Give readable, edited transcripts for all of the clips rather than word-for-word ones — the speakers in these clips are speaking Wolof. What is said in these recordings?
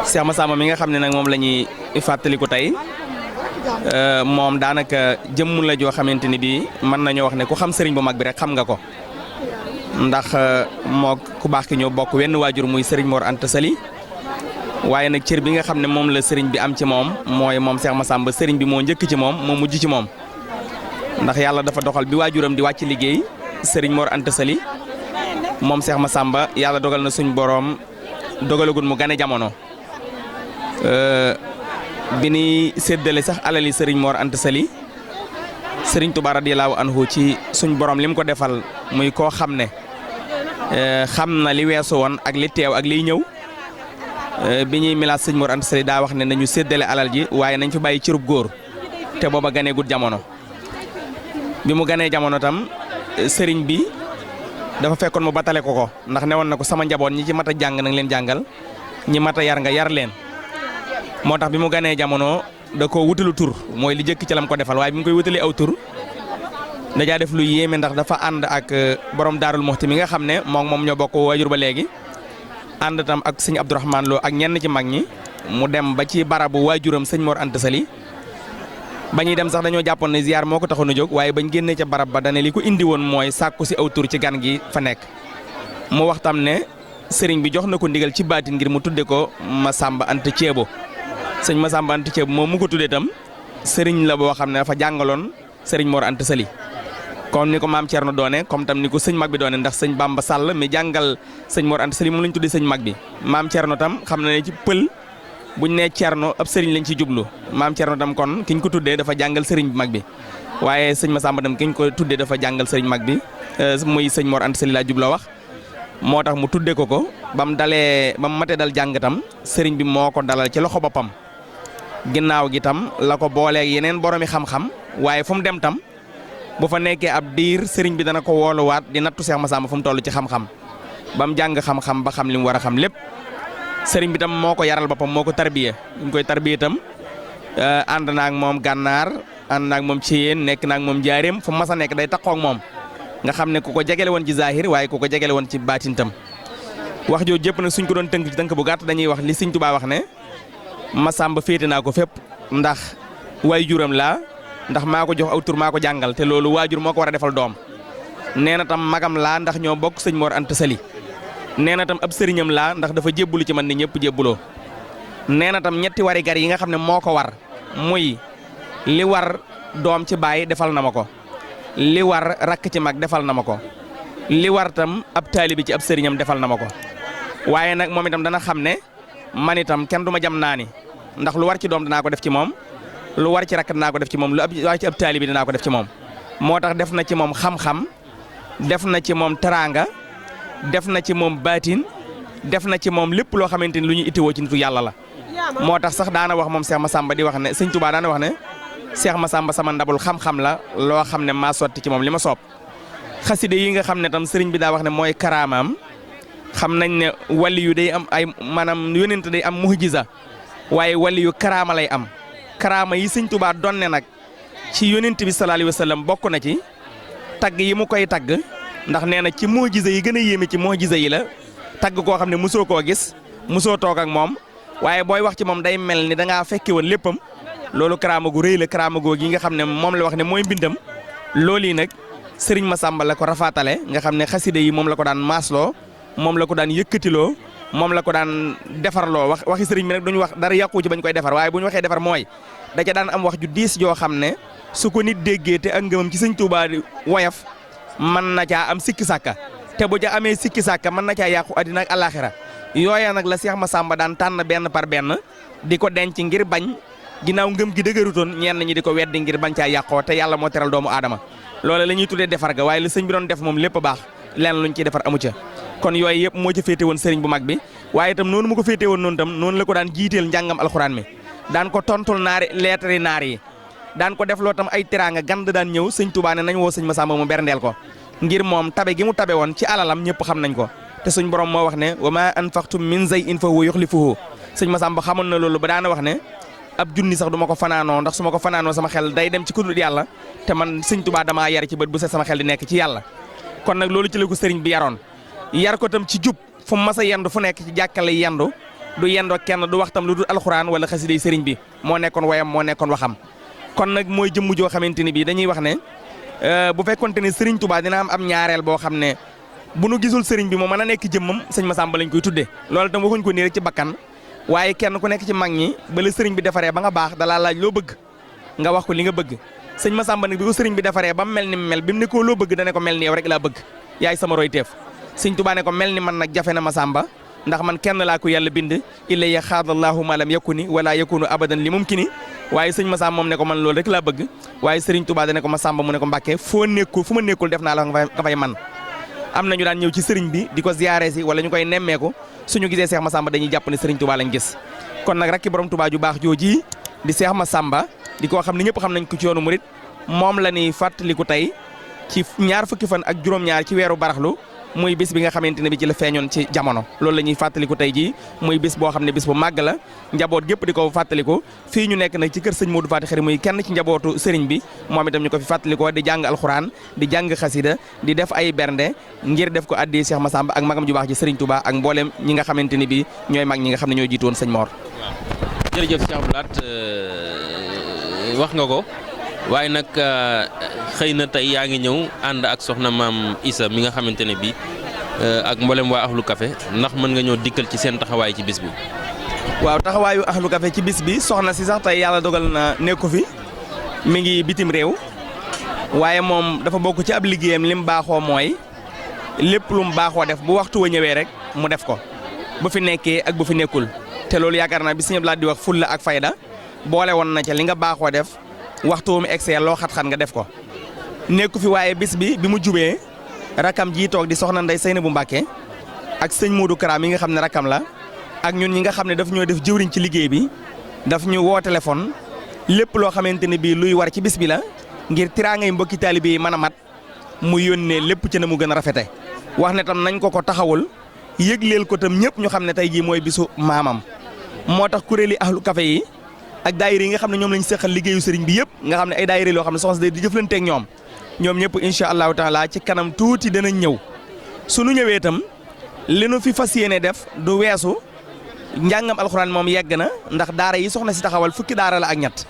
Cheikh Massamba mi nga xam ne nag moom la ñuy fàttaliku tey moom daanaka jëmm la joo xamante ni bii mën nañoo wax ne ku xam sëriñ bu mag bi rek xam nga ko ndax moo ku baax ki ñoo bokk wenn waajur muy sëriñ Mor Anta Sali waaye nag cër bi nga xam ne moom la sëriñ bi am ci moom mooy moom Cheikh Massamba sëriñ bi moo njëkk ci moom moo mujj ci moom ndax yàlla dafa doxal bi waajuram di wàcc liggéey sëriñ Mor Anta Sali moom Cheikh Massamba yàlla dogal na suñ boroom dogalagul mu gane jamono bi ni séddale sax alali sëriñ Mor Anta Sali sëriñ Tuubaa radiyallaahu anhu ci suñ borom lim ko defal muy koo xam ne xam na li weesu woon ak li teew ak liy ñëw bi ñuy milaas sëriñ Mor Anta Sali daa wax ne nañu séddale alal ji waaye nañ fi bàyyi cërub góor te booba ganee gut jamono bi mu ganee jamono tam sëriñ bi dafa fekkoon mu batale ko ndax newoon na ko sama njaboot ñi ci mat a jàng nang leen jàngal ñi mat a yar nga yar leen moo tax bi mu ganee jamono da ko wutalu tur mooy li jëkk ci lam ko defal waaye bi mu koy wutali aw tur dajaa def lu yéeme ndax dafa ànd ak borom Daarul Muxti mi nga xam ne moom ñoo bokk waajur ba léegi ànd tam ak sëñ Abdourahmane Lo ak ñenn ci mag ñi mu dem ba ci barabu waajuram sëñ Mor Anta Sali ba ñuy dem sax dañoo jàppoon ne ziar moo ko taxoon a jóg waaye bañ génnee ca barab ba dane li ko indi woon mooy sàkku si aw tur ci gan gi fa nekk mu wax tam ne sëriñ bi jox na ko ndigal ci baatin ngir mu tudde ko Massamba Anta Ceebo sëñ Massamba Anta Ceebo moom mu ko tuddee tam sëriñ la boo xam ne dafa jàngaloon sëriñ Mor Anta Sali comme ni ko maam Thierno doone comme tam ni ko sëñ mag bi doone ndax sëñ Bamba Sall mi jàngal sëñ Mor Anta Sali moom lañ tuddee sëñ mag bi maam Thierno tam xam na ne ci pël buñ nee Thierno ab sëriñ lañ ci jublu maam Thierno tam kon kiñ ko tuddee dafa jàngal sëriñ bi mag bi waaye sëñ Massamba tam kiñ ko tuddee dafa jàngal sëriñ mag bi muy sëñ Mor Anta Sali laa jubloo wax moo tax mu tuddee ko ba mu matee dal jàng tam sëriñ bi moo ko dalal ci loxo boppam ginnaaw gi tam la ko booleeg yeneen boromi xam-xam waaye fu mu dem tam bu fa nekkee ab diir sëriñ bi dana ko wooluwaat di nattu Cheikh Massamba fu mu toll ci xam-xam ba mu jàng xam-xam ba xam li mu war a xam lépp sëriñ bi tam moo ko yaral boppam moo ko tarbiye ñu koy tarbiye tam ànd naag moom gànnaar ànd naag moom ci yéen nekk naag moom jaareem fu mas a nekk day taxoo ak moom nga xam ne ku ko jegele woon ci zahir waaye ku ko jegele woon ci baatin tam wax jooju jëpp nag suñ ko doon tënk ci tënk bu gàtt dañuy wax li sëñ Tuubaa wax ne Massamba féete naa ko fépp ndax waajuram laa ndax maa ko jox aw tur maa ko jàngal te loolu waajur moo ko war a defal doom nee na tam magam laa ndax ñoo bokk sëñ Mor Anta Sali nee na tam ab sëriñam laa ndax dafa jébbulu ci man ni ñëpp jébbuloo nee na tam ñetti wari gar yi nga xam ne moo ko war muy li war doom ci baay defal na ma ko li war rakk ci mag defal na ma ko li war tam ab taalibi ci ab sëriñam defal na ma ko waaye nag moom itam dana xam ne man itam kenn du ma jam naa ni ndax lu war ci doom danaa ko def ci moom lu war ci rakk danaa ko def ci moom lu war ci ab taalibi danaa ko def ci moom moo tax def na ci moom xam-xam def na ci moom teraanga def na ci moom baatin def na ci moom lépp loo xamante ni lu ñu ittiwoo ci nitu yàlla la moo tax sax daana wax moom Cheikh Massamba di wax ne sëñ Touba daana wax ne Cheikh Massamba sama ndabul xam-xam la loo xam ne maa sotti ci moom li ma soob xaside yi nga xam ne tam sëriñ bi daa wax ne mooy karaamaam xam nañ ne wali yu day am ay maanaam yónent day am muhjiza waaye wali yu karaama lay am karaama yi sëñ Touba donne nag ci yónent bi sallallahu alayhi wa sallam bokk na ci tagg yi mu koy tagg ndax nee na ci muhjiza yi gën a yéeme ci muhjiza yi la tagg koo xam ne mosoo koo gis mosoo toog ak moom waaye booy wax ci moom day mel ni da ngaa fekke woon léppam loolu karaama gu rëy la karaama googu yi nga xam ne moom la wax ne mooy mbindam loolu yi nag sëriñ Massamba la ko rafaatale nga xam ne xaside yi moom la ko daan maasloo moom la ko daan yëkkatiloo moom la ko daan defarloo waxi sëriñ bi nag duñu wax dara yàqu ci bañ koy defar waaye bu ñu waxee defar mooy da ca daan am wax ju diis joo xam ne su ko nit déggee te ak ngëmam ci sëñ Tuubaa woyof mën na caa am sikki sàkka te bu ja amee sikki sàkka mën na caa yàqu àddina ak àllaaxira yooya nag la Cheikh Massamba daan tànn benn par benn di ko denc ngir bañ ginnaaw ngëm gi dëgërutoon ñenn ñi di ko weddi ngir bañ caa yàqoo te yàlla moo teral doomu aadama loola la ñuy tuddee defar ga waaye li sëñ bi doon def moom lépp a baax lenn luñ ciy defar amu ca kon yooyu yëpp moo ca féete woon sëriñ bu mag bi waaye itam noonu mu ko féete woon noonu tam noonu la ko daan jiiteel njàngam alxuraan mi daan ko tontul leetari naar yi daan ko def loo tam ay teraanga gand daan ñëw sëñ Touba ne nañ woo sëñ Massamba mu berndeel ko ngir moom tabe gi mu tabe woon ci alalam ñëpp xam nañ ko te suñ borom moo wax ne wa ma anfaqtum min shay'in fa huwa yukhlifuhu sëñ Massamba xamoon na loolu ba daana wax ne ab junni sax du ma ko fanaanoo ndax su ma ko fanaanoo sama xel day dem ci ku dul yàlla te man sëñ Touba damaa yar ci bët bu set sama xel di nekk ci yàlla kon nag loolu ci la ko sëriñ bi yaroon yar ko tam ci jub fu mu mas a yendu fu nekk ci jàkkale yendu du yendoo kenn du waxtam lu dul alxuraan wala xasida yi sëriñ bi moo nekkoon wayam moo nekkoon waxam kon nag mooy jëmm joo xamante ni bii dañuy wax ne bu fekkonte ne sëriñ Touba dina am ñaareel boo xam ne bu nu gisul sëriñ bi moo mën a nekk jëmmam sëñ Massamba lañ koy tuddee loolu tam waxuñ ko nii rek ci bakkan waaye kenn ku nekk ci mag ñi ba la sëriñ bi defaree ba nga baax dalaa laaj loo bëgg nga wax ko li nga bëgg sëñ Massamba nag bi ko sëriñ bi defaree ba mu mel ni mu mel bi mu ne ko loo bëgg dane ko mel ni yow rek laa bëgg yaay sama roy teef sëñ Touba ne ko mel ni man nag jafe na Massamba ndax man kenn laa ko yàlla bind ilayya xaadallahu ma lam yakuni wala yakunu abadan li mumkini waaye sëñ Massamba moom ne ko man loolu rek laa bëgg waaye sëriñ Touba dane ko Massamba mu ne ko Mbàkke fu ma nekkul def naa la nga fay man am na ñu daan ñëw ci sëriñ bi di ko ziyaare si wala ñu koy nemmeeku suñu gisee Seex Massamba dañuy jàpp ne sëriñ Touba lañ gis kon nag rakki borom Touba ju baax jooji di Seex Massamba di koo xam ne ñëpp xam nañ ko ci yoonu murit moom la ñuy fàttaliku tey ci ñaar fukki fan ak juróom-ñaar ci weeru baraxlu muy bis bi nga xamante ne bi ci la feeñoon ci jamono loolu la ñuy fàttaliku tey jii muy bis boo xam ne bis bu màgg la njaboot gépp di ko fàttaliku fii ñu nekk nag ci kër sëñ Modou Faty Khary muy kenn ci njabootu sëriñ bi moom itam ñu ko fi fàttalikoo di jàng alxuraan di jàng xasida di def ay bernde ngir def ko addi Cheikh Massamba ak magam ju baax ji sëriñ Touba ak mboolem ñi nga xamante ni bi ñooy mag ñi nga xam ne ñoo jiitu woon sëñ Mor. waaw jërëjëf Cheikh Abdou Lahad wax nga ko waaye nag xëy na tey yaa ngi ñëw ànd ak soxna maam Issa mi nga xamante ne bii ak mboolem waa Ahlu Café ndax mën nga ñëw dikkal ci seen taxawaay ci bis bi. waaw taxawaayu Ahlu Café ci bis bi soxna si sax tey yàlla dogal na nekku fi mi ngi bitim réew waaye moom dafa bokk ci ab liggéeyam lim baaxoo mooy lépp lu mu baaxoo def bu waxtu wa ñëwee rek mu def ko bu fi nekkee ak bu fi nekkul te loolu yaakaar naa bi Sëñ Abdou Lahad di wax fulla ak fayda boole woon na ca li nga baaxoo def. waxtu wu mu egsee loo xat-xat nga def ko nekku fi waaye bis bi mu jubee rakam jii toog di soxna Ndey Seynabou Mbàkke ak sëñ Modou Kara mi nga xam ne rakam la ak ñun ñi nga xam ne daf ñoo def jëwriñ ci liggéey bi daf ñu woo téléphone lépp loo xamante ne bii luy war ci bis bi la ngir tiraangay mbokki taalibe yi mën a mat mu yónnee lépp ci na mu gën a rafete wax ne tam nañ ko taxawul yëgleel ko tam ñëpp ñu xam ne tey jii mooy bisu maamam moo tax kuréeli Ahlu Café yi ak daayira yi nga xam ne ñoom lañ seqal liggéeyu sëriñ bi yëpp nga xam ne ay daayira yoo xam ne soxna si di jëflanteeg ñoom ñëpp incha allahu taala ci kanam tuuti danañ ñëw suñu ñëwee itam li nu fi fas yéene def du weesu njàngam alxuraan moom yegg na ndax daara yi soxna si taxawal fukki daara la ak ñett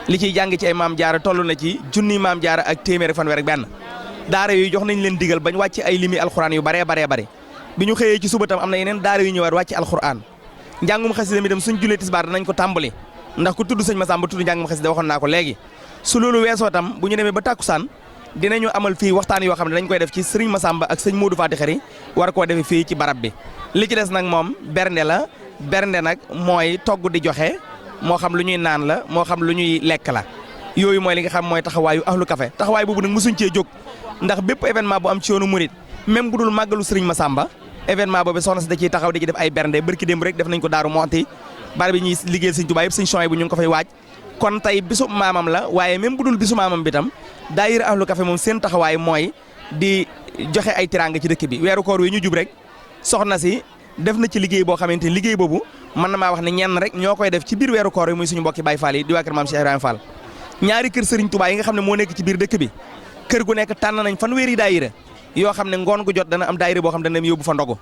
li ciy jàng ci ay maam jaara toll na ci junni maam jaara ak téeméeri fanweer ak benn daara yooyu jox nañ leen digal bañ wàcc ay limi alxuraan yu baree bi ñu xëyee ci suba tam am na yeneen daara yu ñëwaat wàcc alxuraan njàngum xasida mi dem suñ julee tisbaar danañ ko tàmbali ndax ku tudd sëñ Massamba tudd njàngum xasida waxoon naa ko léegi su loolu weesoo tam bu ñu demee ba tàkkusaan dinañu amal fii waxtaan yoo xam ne dañ koy def ci sëriñ Massamba ak sëñ Modou Faty Khary war koo defee fii ci barab bi li ci des nag moom bernde la bernde nag mooy togg di joxe moo xam lu ñuy naan la moo xam lu ñuy lekk la yooyu mooy li nga xam mooy taxawaayu Ahlu Café taxawaay boobu nag mosuñ cee jóg ndax bépp événement bu am ci yoonu murit même bu dul màggalu sëriñ Massamba événement boobu soxna si da ciy taxaw di ci def ay bernde barki démb rek def nañ ko Daaru Muxti bari bi ñuy liggéeyal sëñ Tuubaa yëpp sëñ Chouaïbou bu ñu ngi ko fay waaj kon tey bisu maamam la waaye même bu dul bisu maamam bi tam daayira Ahlu Café moom seen taxawaay mooy di joxe ay tiraanga ci dëkk bi weeru koor wi ñu jub rek soxna si def na ci liggéey boo xamante ni liggéey boobu mën na maa wax ne ñenn rek ñoo koy def ci biir weeru koor wi muy suñu mbokki Baay Faal yi di waa kër maam Cheikh Ibrahima Fall ñaari kër Sëriñ Tuubaa yi nga xam ne moo nekk ci biir dëkk bi kër gu nekk tànn nañ fanweeri daayira yoo xam ne ngoon gu jot dana am daayira boo xam ne dana dem yóbbu fa ndogu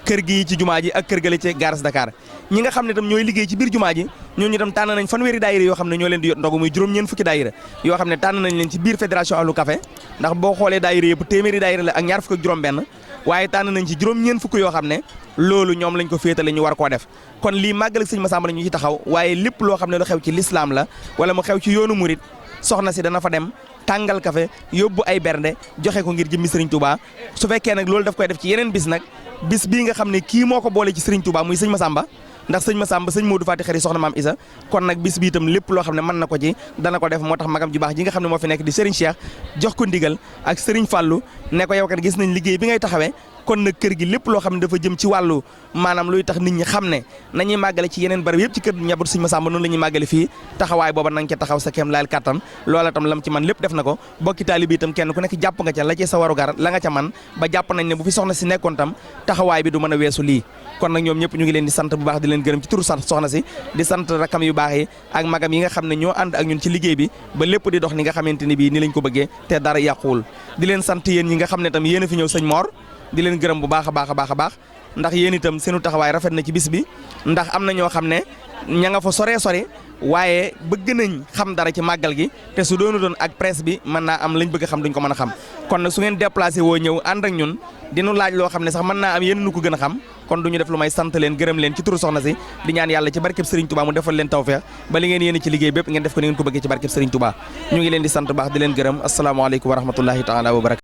kër gi ci jumaa ji ak kër gale ci garas Dakar ñi nga xam ne tam ñooy liggéey ci biir jumaa ji ñooñu tam tànn nañ fanweeri daayira yoo xam ne ñoo leen di yot ndogu muy juróom-ñeent fukki daayira yoo xam ne tànn nañ leen ci biir fédération Ahlu Café ndax boo xoolee daayira yëpp téeméeri daayira la ak ñaar fukk ak juróom benn waaye tànn nañ ci juróom-ñeent fukk yoo xam ne loolu ñoom lañ ko féetale ñu war koo def kon lii màggal ak sëñ Massamba la ñu ci taxaw waaye lépp loo xam ne lu xew ci lislaam la wala mu xew ci yoonu murit soxna si dana fa dem tàngal café yóbbu ay bernde joxe ko ngir jëmmi Sëriñ Touba su fekkee nag loolu daf koy def ci yeneen bis nag bis bii nga xam ne kii moo ko boole ci Sëriñ Touba muy sëñ Massamba ndax sëñ Massamba sëñ Modou Faty Khary soxna maam Issa kon nag bis bi itam lépp loo xam ne mën na ko ci dana ko def moo tax magam ju baax ji nga xam ne moo fi nekk di Serigne Cheikh jox ko ndigal ak Serigne Fallou ne ko yow kat gis nañ liggéey bi ngay taxawee kon nag kër gi lépp loo xam ne dafa jëm ci wàllu maanaam luy tax nit ñi xam ne nañuy màggale ci yeneen barab yëpp ci kër ñabut sëñ Massamba noonu la ñuy màggale fii taxawaay booba nanga ca taxaw sa kem laal kattan loola tam lam ci man lépp def na ko bokki taalibe itam kenn ku nekk jàpp nga ca la ci sa warugar la nga ca man ba jàpp nañ ne bu fi soxna si nekkoon tam taxawaay bi du mën a weesu lii kon nag ñoom ñëpp ñu ngi leen di sant bu baax di leen gërëm ci turu sant soxna si di sant rakam yu baax yi ak magam yi nga xam ne ñoo ànd ak ñun ci liggéey bi ba lépp di dox ni nga xamante ni bii ni lañ ko bëggee te dara yàquwul di leen sant yéen ñi nga xam ne tam yéen a fi ñëw sëñ Mor di leen gërëm bu baax a baax a baax a baax ndax yéen itam seenu taxawaay rafet na ci bis bi ndax am na ñoo xam ne ña nga fa sore waaye bëgg nañ xam dara ci màggal gi te su doon ak presse bi mën naa am lañ bëgg a xam duñ ko mën a xam kon nag su ngeen déplacé woo ñëw ànd ak ñun dinu laaj loo xam ne sax mën naa am yéen nu ko gën a xam kon duñu def lu may sant leen gërëm leen ci turu soxna si di ñaan yàlla ci barkeb Serigne Touba mu defal leen tawfeex ba li ngeen yéene ci liggéey bépp ngeen def ko ni ngeen ko bëggee ci barkeb Serigne Touba ñu ngi leen di sant baax di leen gërëm asalaamaaleykum wa rahmatullahi taala wa barakatu